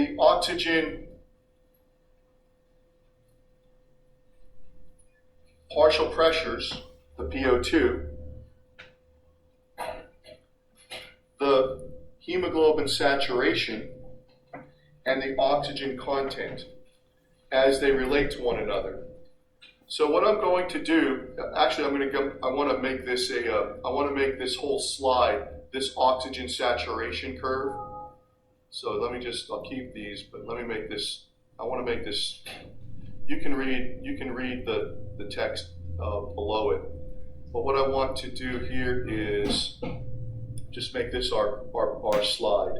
the oxygen partial pressures, the PO2, the hemoglobin saturation, and the oxygen content as they relate to one another. So what I'm going to do, actually I want to make this this whole slide, this oxygen saturation curve. So I'll keep these, but let me make this, I want to make this, you can read the text below it. But what I want to do here is just make this our slide.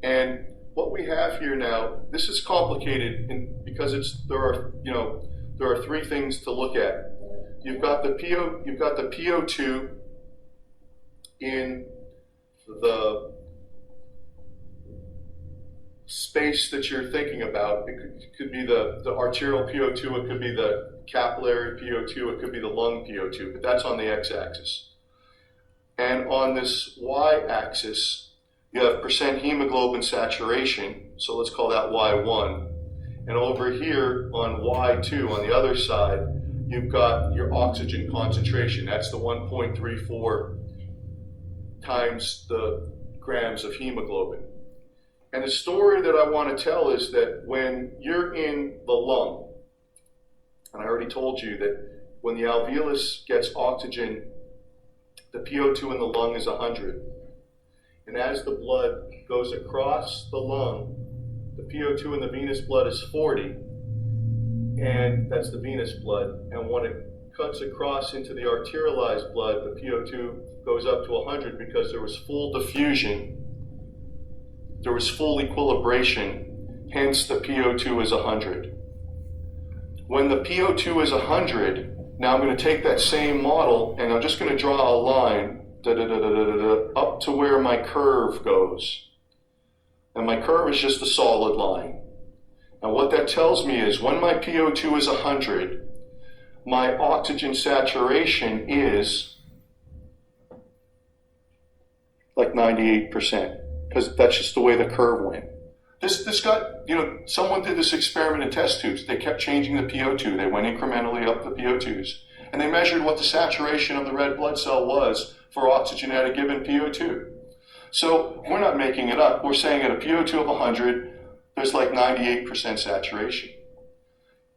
And what we have here now, this is complicated because there are three things to look at. You've got the PO2 in the space that you're thinking about. It could be the arterial PO2, it could be the capillary PO2, it could be the lung PO2, but that's on the x-axis. And on this y-axis, you have percent hemoglobin saturation, so let's call that Y1. And over here on Y2, on the other side, you've got your oxygen concentration. That's the 1.34 times the grams of hemoglobin. And the story that I want to tell is that when you're in the lung, and I already told you that when the alveolus gets oxygen, the PO2 in the lung is 100. And as the blood goes across the lung, the PO2 in the venous blood is 40, and that's the venous blood. And when it cuts across into the arterialized blood, the PO2 goes up to 100 because there was full diffusion, there was full equilibration, hence the PO2 is 100. When the PO2 is 100, now I'm going to take that same model and I'm just going to draw a line up to where my curve goes. And my curve is just a solid line. And what that tells me is when my PO2 is 100, my oxygen saturation is like 98%, because that's just the way the curve went. This got, someone did this experiment in test tubes. They kept changing the PO2. They went incrementally up the PO2s. And they measured what the saturation of the red blood cell was for oxygen at a given PO2. So we're not making it up. We're saying at a PO2 of 100, there's like 98% saturation.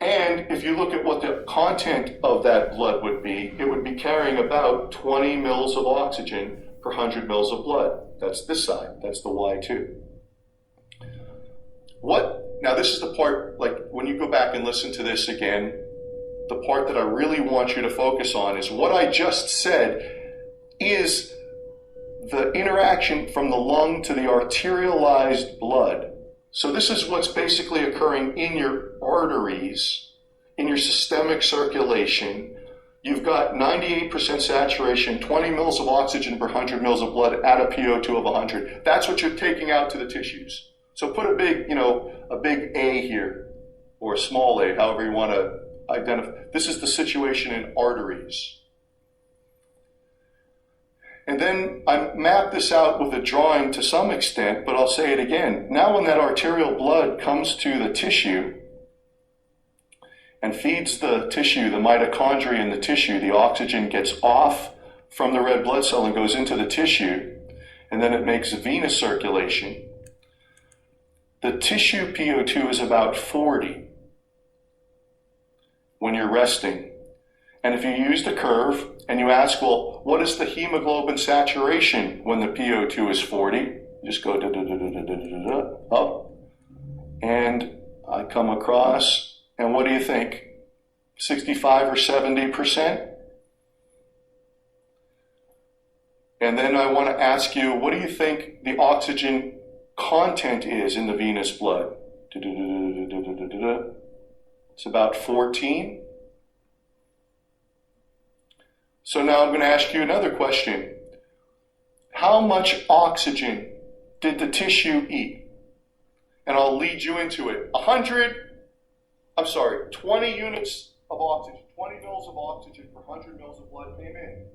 And if you look at what the content of that blood would be, it would be carrying about 20 mils of oxygen per 100 mils of blood. That's this side. That's the Y2. Now this is the part, like when you go back and listen to this again, the part that I really want you to focus on is what I just said is the interaction from the lung to the arterialized blood. So this is what's basically occurring in your arteries, in your systemic circulation. You've got 98% saturation, 20 mils of oxygen per 100 mils of blood at a PO2 of 100. That's what you're taking out to the tissues. So put a big A here, or a small a, however you want to identify. This is the situation in arteries. And then I map this out with a drawing to some extent, but I'll say it again. Now when that arterial blood comes to the tissue and feeds the tissue, the mitochondria in the tissue, the oxygen gets off from the red blood cell and goes into the tissue, and then it makes venous circulation. The tissue PO2 is about 40 when you're resting. And if you use the curve and you ask, well, what is the hemoglobin saturation when the PO2 is 40? You just go up. And I come across, and what do you think? 65 or 70%? And then I want to ask you, what do you think the oxygen content is in the venous blood? It's about 14. So now I'm going to ask you another question. How much oxygen did the tissue eat? And I'll lead you into it. 20 units of oxygen, 20 mils of oxygen per 100 mils of blood came in.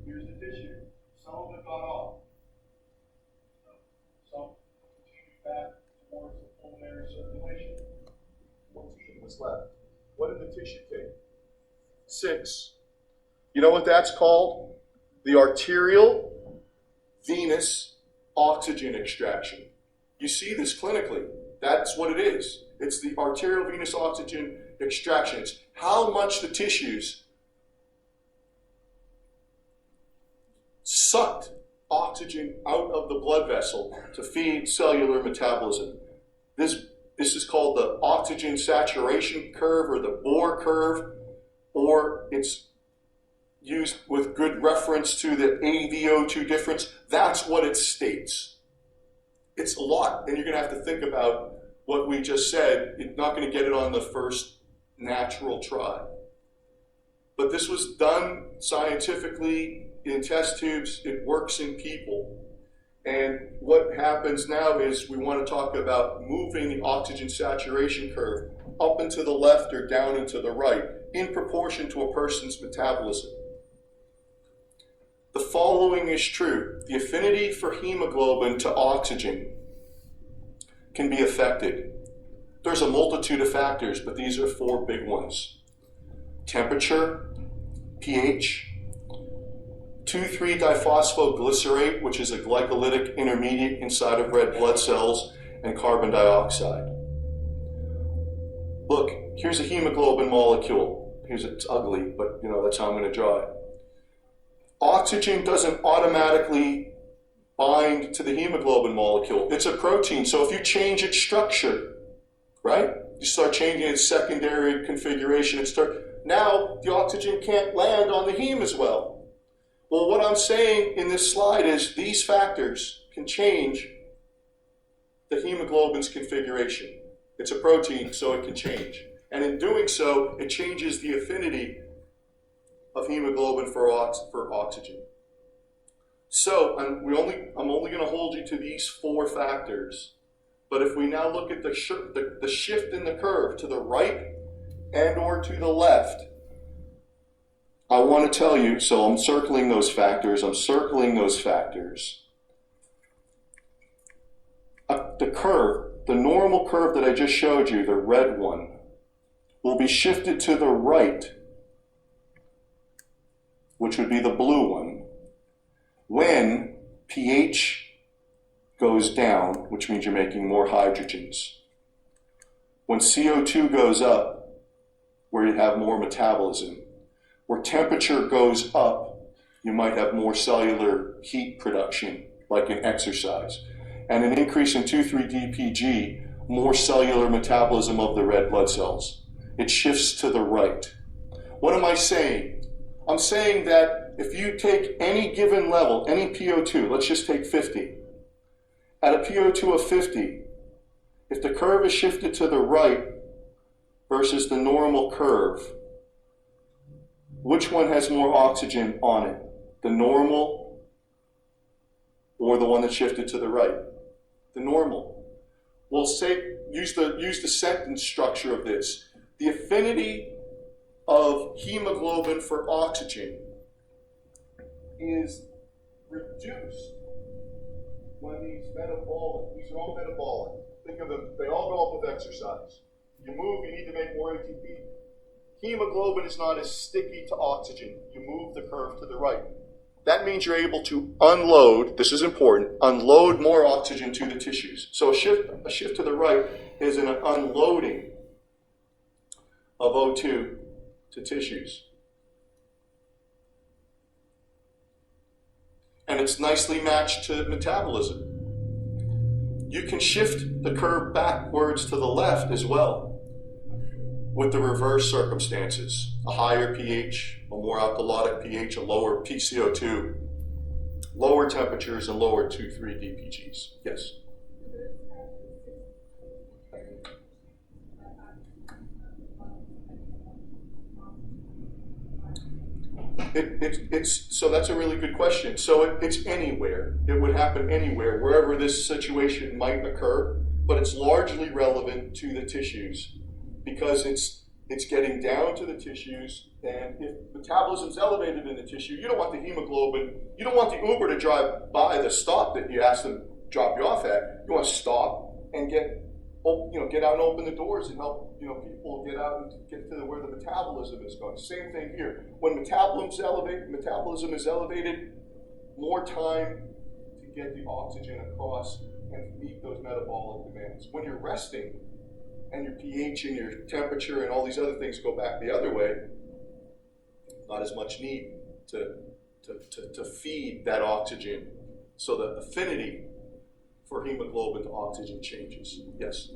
Here's the tissue. Some of it got off. Some continued back was left. What did the tissue take? 6. You know what that's called? The arterial venous oxygen extraction. You see this clinically. That's what it is. It's the arterial venous oxygen extraction. It's how much the tissues sucked oxygen out of the blood vessel to feed cellular metabolism. This is called the oxygen saturation curve or the Bohr curve, or it's used with good reference to the AVO2 difference. That's what it states. It's a lot, and you're going to have to think about what we just said. You're not going to get it on the first natural try. But this was done scientifically in test tubes. It works in people. And what happens now is we want to talk about moving the oxygen saturation curve up and to the left or down and to the right in proportion to a person's metabolism. The following is true. The affinity for hemoglobin to oxygen can be affected. There's a multitude of factors, but these are 4 big ones. Temperature, pH, 2,3-diphosphoglycerate, which is a glycolytic intermediate inside of red blood cells, and carbon dioxide. Look, here's a hemoglobin molecule. It's ugly, but that's how I'm going to draw it. Oxygen doesn't automatically bind to the hemoglobin molecule. It's a protein, so if you change its structure, right? You start changing its secondary configuration, now the oxygen can't land on the heme as well. Well, what I'm saying in this slide is these factors can change the hemoglobin's configuration. It's a protein, so it can change. And in doing so, it changes the affinity of hemoglobin for oxygen. So I'm only going to hold you to these 4 factors. But if we now look at the shift in the curve to the right and or to the left, I want to tell you, so I'm circling those factors. The curve, the normal curve that I just showed you, the red one, will be shifted to the right, which would be the blue one, when pH goes down, which means you're making more hydrogens. When CO2 goes up, where you have more metabolism. Where temperature goes up, you might have more cellular heat production, like in exercise. And an increase in 2,3-DPG, more cellular metabolism of the red blood cells. It shifts to the right. What am I saying? I'm saying that if you take any given level, any PO2, let's just take 50. At a PO2 of 50, if the curve is shifted to the right versus the normal curve, which one has more oxygen on it? The normal or the one that shifted to the right? The normal. Well, use the sentence structure of this. The affinity of hemoglobin for oxygen is reduced when these are all metabolic. Think of them, they all go up with exercise. You move, you need to make more ATP. Hemoglobin is not as sticky to oxygen. You move the curve to the right. That means you're able to unload, this is important, unload more oxygen to the tissues. So a shift to the right is an unloading of O2 to tissues. And it's nicely matched to metabolism. You can shift the curve backwards to the left as well with the reverse circumstances. A higher pH, a more alkalotic pH, a lower PCO2, lower temperatures, and lower 2,3-DPGs. Yes? So that's a really good question. So it's anywhere. It would happen anywhere, wherever this situation might occur, but it's largely relevant to the tissues because it's getting down to the tissues, and if metabolism's elevated in the tissue, you don't want the hemoglobin, you don't want the Uber to drive by the stop that you asked them to drop you off at. You want to stop and get get out and open the doors and help, people get out and get to where the metabolism is going. Same thing here. When metabolism is elevated, more time to get the oxygen across and meet those metabolic demands. When you're resting and your pH and your temperature and all these other things go back the other way, not as much need to feed that oxygen. So the affinity for hemoglobin to oxygen changes. Yes?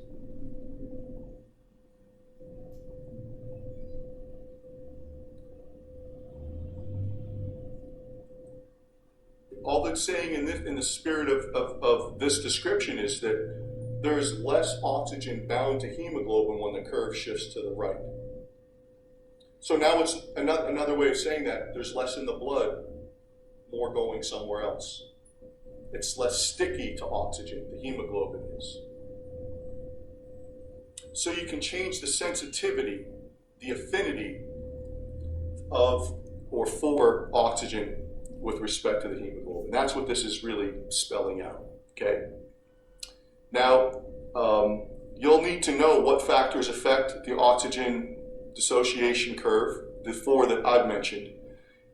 All that's saying in the spirit of this description is that there is less oxygen bound to hemoglobin when the curve shifts to the right. So now it's another way of saying that there's less in the blood, more going somewhere else. It's less sticky to oxygen, the hemoglobin is. So you can change the sensitivity, the affinity of or for oxygen with respect to the hemoglobin. That's what this is really spelling out, okay? Now, you'll need to know what factors affect the oxygen dissociation curve, the four that I've mentioned,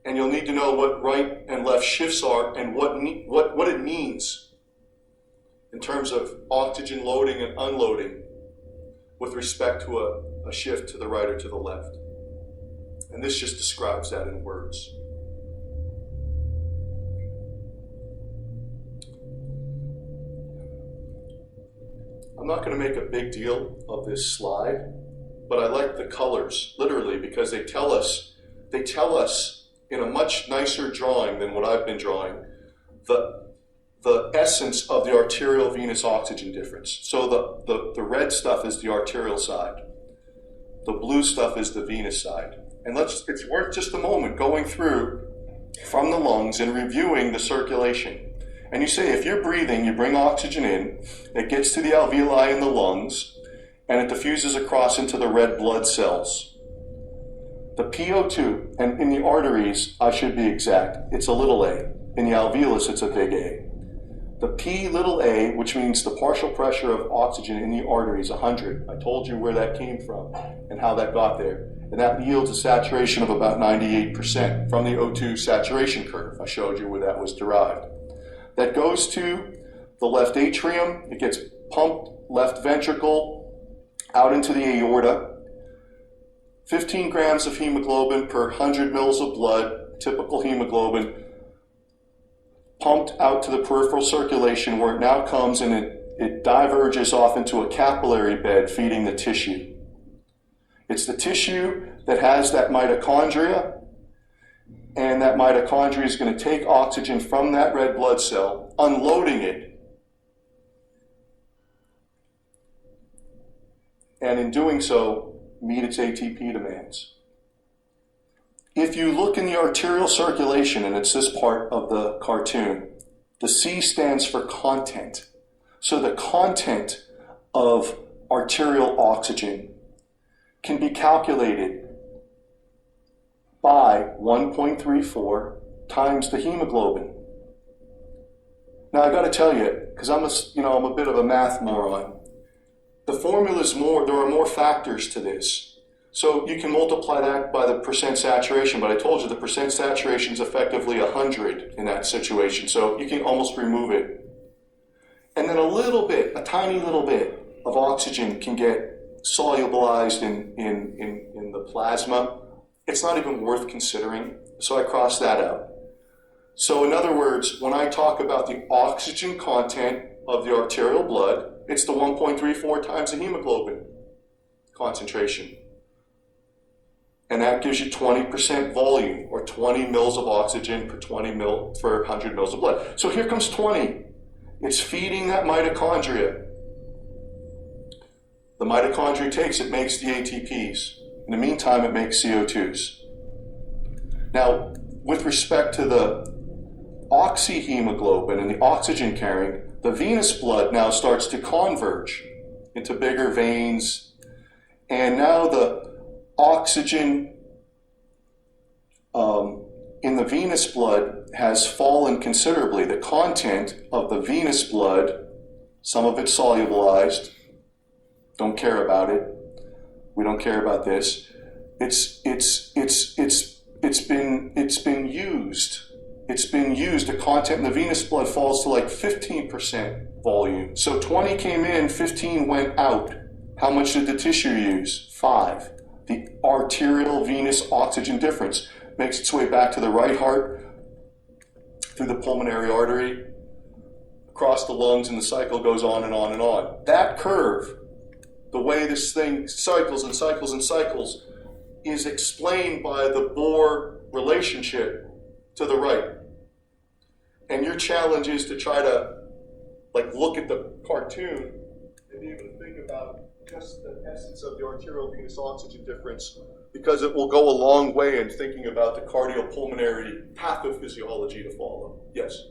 and you'll need to know what right and left shifts are and what it means in terms of oxygen loading and unloading with respect to a shift to the right or to the left. And this just describes that in words. I'm not going to make a big deal of this slide, but I like the colors, literally, because they tell us in a much nicer drawing than what I've been drawing, the essence of the arterial venous oxygen difference. So the red stuff is the arterial side. The blue stuff is the venous side. And it's worth just a moment going through from the lungs and reviewing the circulation. And you say, if you're breathing, you bring oxygen in, it gets to the alveoli in the lungs, and it diffuses across into the red blood cells. The PO2, and in the arteries, I should be exact, it's a little a. In the alveolus, it's a big A. The P little a, which means the partial pressure of oxygen in the artery, is 100. I told you where that came from and how that got there. And that yields a saturation of about 98% from the O2 saturation curve. I showed you where that was derived. That goes to the left atrium, it gets pumped left ventricle out into the aorta. 15 grams of hemoglobin per 100 mils of blood, typical hemoglobin, pumped out to the peripheral circulation where it now comes and it diverges off into a capillary bed feeding the tissue. It's the tissue that has that mitochondria, and that mitochondria is going to take oxygen from that red blood cell, unloading it, and in doing so, meet its ATP demands. If you look in the arterial circulation, and it's this part of the cartoon, the C stands for content. So the content of arterial oxygen can be calculated by 1.34 times the hemoglobin. Now I got to tell you, because I'm a bit of a math moron. The formula is more. There are more factors to this, so you can multiply that by the percent saturation. But I told you the percent saturation is effectively 100 in that situation, so you can almost remove it. And then a tiny little bit of oxygen can get solubilized in the plasma. It's not even worth considering, so I cross that out. So in other words, when I talk about the oxygen content of the arterial blood, it's the 1.34 times the hemoglobin concentration. And that gives you 20% volume, or 20 mils of oxygen per 100 mils of blood. So here comes 20. It's feeding that mitochondria. The mitochondria takes it, makes the ATPs. In the meantime, it makes CO2s. Now, with respect to the oxyhemoglobin and the oxygen carrying, the venous blood now starts to converge into bigger veins, and now the oxygen in the venous blood has fallen considerably. The content of the venous blood, some of it solubilized, Don't care about it. We don't care about this. It's been used. It's been used. The content in the venous blood falls to like 15% volume. So 20 came in, 15 went out. How much did the tissue use? 5. The arterial venous oxygen difference makes its way back to the right heart, through the pulmonary artery, across the lungs, and the cycle goes on and on and on. That curve, the way this thing cycles and cycles and cycles, is explained by the Bohr relationship to the right. And your challenge is to try to look at the cartoon and be able to think about just the essence of the arterial venous oxygen difference, because it will go a long way in thinking about the cardiopulmonary pathophysiology to follow. Yes?